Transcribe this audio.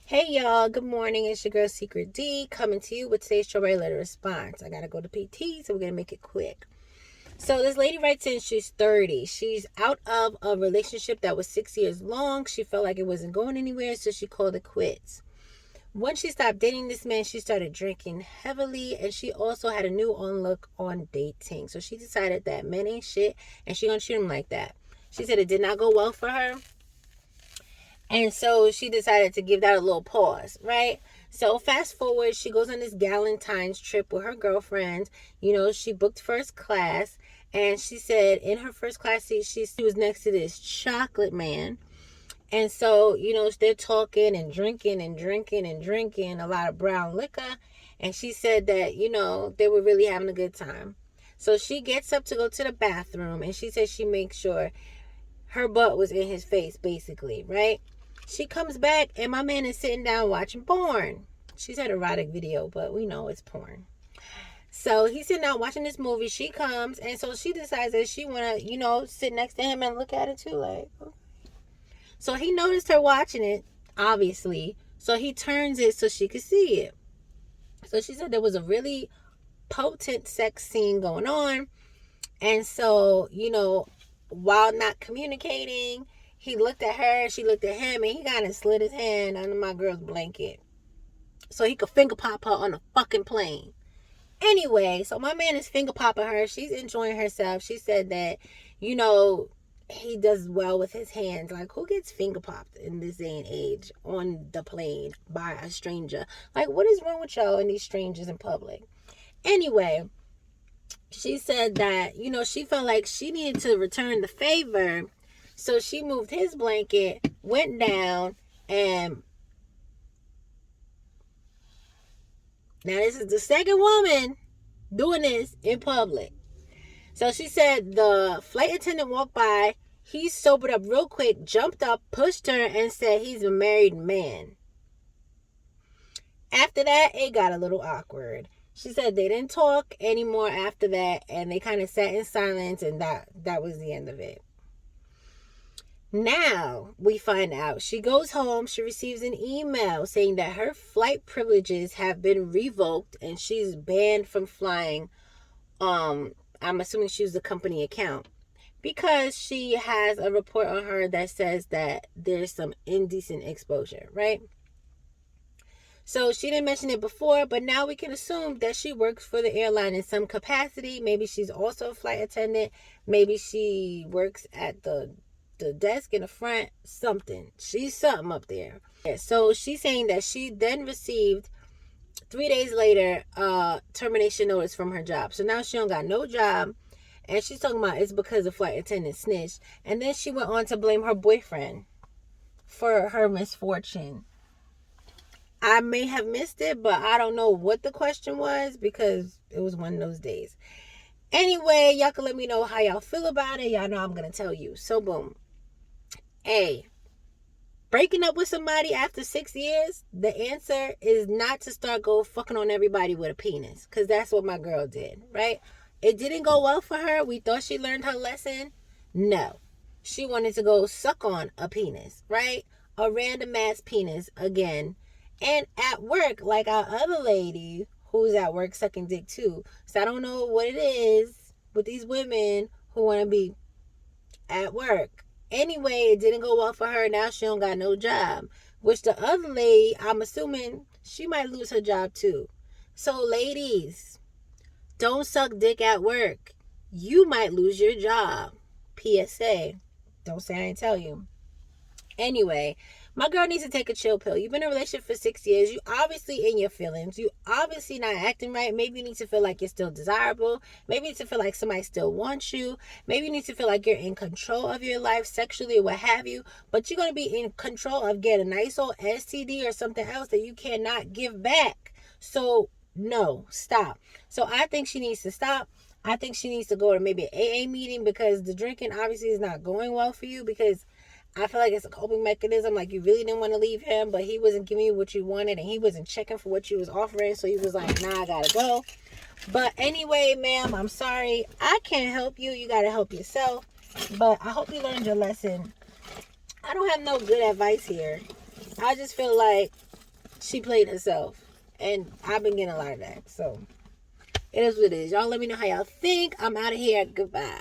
Hey y'all, good morning. It's your girl SeekretD coming to you with today's strawberry letter response. I gotta go to PT, so we're gonna make it quick. So this lady writes in, she's 30. She's out of a relationship that was 6 years long. She felt like it wasn't going anywhere, so she called it quits. Once she stopped dating this man, she started drinking heavily, and she also had a new look on dating. So she decided that men ain't shit, and she gonna treat him like that. She said it did not go well for her. And so she decided to give that a little pause, right? So fast forward, she goes on this Galentine's trip with her girlfriend. She booked first class. And she said in her first class seat, she was next to this chocolate man. And so, they're talking and drinking and drinking and drinking a lot of brown liquor. And she said that, they were really having a good time. So she gets up to go to the bathroom. And she says she makes sure her butt was in his face, basically, right? She comes back and my man is sitting down watching porn. She said erotic video, but we know it's porn. So he's sitting down watching this movie. She comes, and so she decides that she want to, sit next to him and look at it too. Like, okay. So he noticed her watching it, obviously. So he turns it so she could see it. So she said there was a really potent sex scene going on. And so, while not communicating, he looked at her, she looked at him, and he kind of slid his hand under my girl's blanket so he could finger pop her on the fucking plane. Anyway, so my man is finger popping her. She's enjoying herself. She said that, he does well with his hands. Like, who gets finger popped in this day and age on the plane by a stranger? Like, what is wrong with y'all and these strangers in public? Anyway, she said that, she felt like she needed to return the favor. So she moved his blanket, went down, and now this is the second woman doing this in public. So she said the flight attendant walked by. He sobered up real quick, jumped up, pushed her, and said he's a married man. After that, it got a little awkward. She said they didn't talk anymore after that, and they kind of sat in silence, and that was the end of it. Now we find out she goes home. She receives an email saying that her flight privileges have been revoked and she's banned from flying. I'm assuming she used a company account because she has a report on her that says that there's some indecent exposure, right? So she didn't mention it before, but now we can assume that she works for the airline in some capacity. Maybe she's also a flight attendant. Maybe she works at the desk in the front, something. She's something up there. Yeah, so she's saying that she then received 3 days later termination notice from her job. So now she don't got no job. And she's talking about it's because the flight attendant snitched. And then she went on to blame her boyfriend for her misfortune. I may have missed it, but I don't know what the question was because it was one of those days. Anyway, y'all can let me know how y'all feel about it. Y'all know I'm going to tell you. So, boom. A, breaking up with somebody after 6 years, the answer is not to start go fucking on everybody with a penis. Because that's what my girl did, right? It didn't go well for her. We thought she learned her lesson. No. She wanted to go suck on a penis, right? A random ass penis again. And at work, like our other lady who's at work sucking dick too. So I don't know what it is with these women who want to be at work. Anyway, it didn't go well for her. Now she don't got no job. Which the other lady, I'm assuming she might lose her job too. So ladies, don't suck dick at work. You might lose your job. PSA. Don't say I didn't tell you. Anyway, my girl needs to take a chill pill. You've been in a relationship for 6 years. You obviously in your feelings. You obviously not acting right. Maybe you need to feel like you're still desirable. Maybe you need to feel like somebody still wants you. Maybe you need to feel like you're in control of your life sexually or what have you. But you're going to be in control of getting a nice old STD or something else that you cannot give back. So, no, stop. So I think she needs to stop. I think she needs to go to maybe an AA meeting because the drinking obviously is not going well for you because I feel like it's a coping mechanism. Like, you really didn't want to leave him, but he wasn't giving you what you wanted, and he wasn't checking for what you was offering, so he was like, nah, I gotta go. But anyway, ma'am, I'm sorry. I can't help you. You gotta help yourself. But I hope you learned your lesson. I don't have no good advice here. I just feel like she played herself. And I've been getting a lot of that. So it is what it is. Y'all let me know how y'all think. I'm out of here. Goodbye.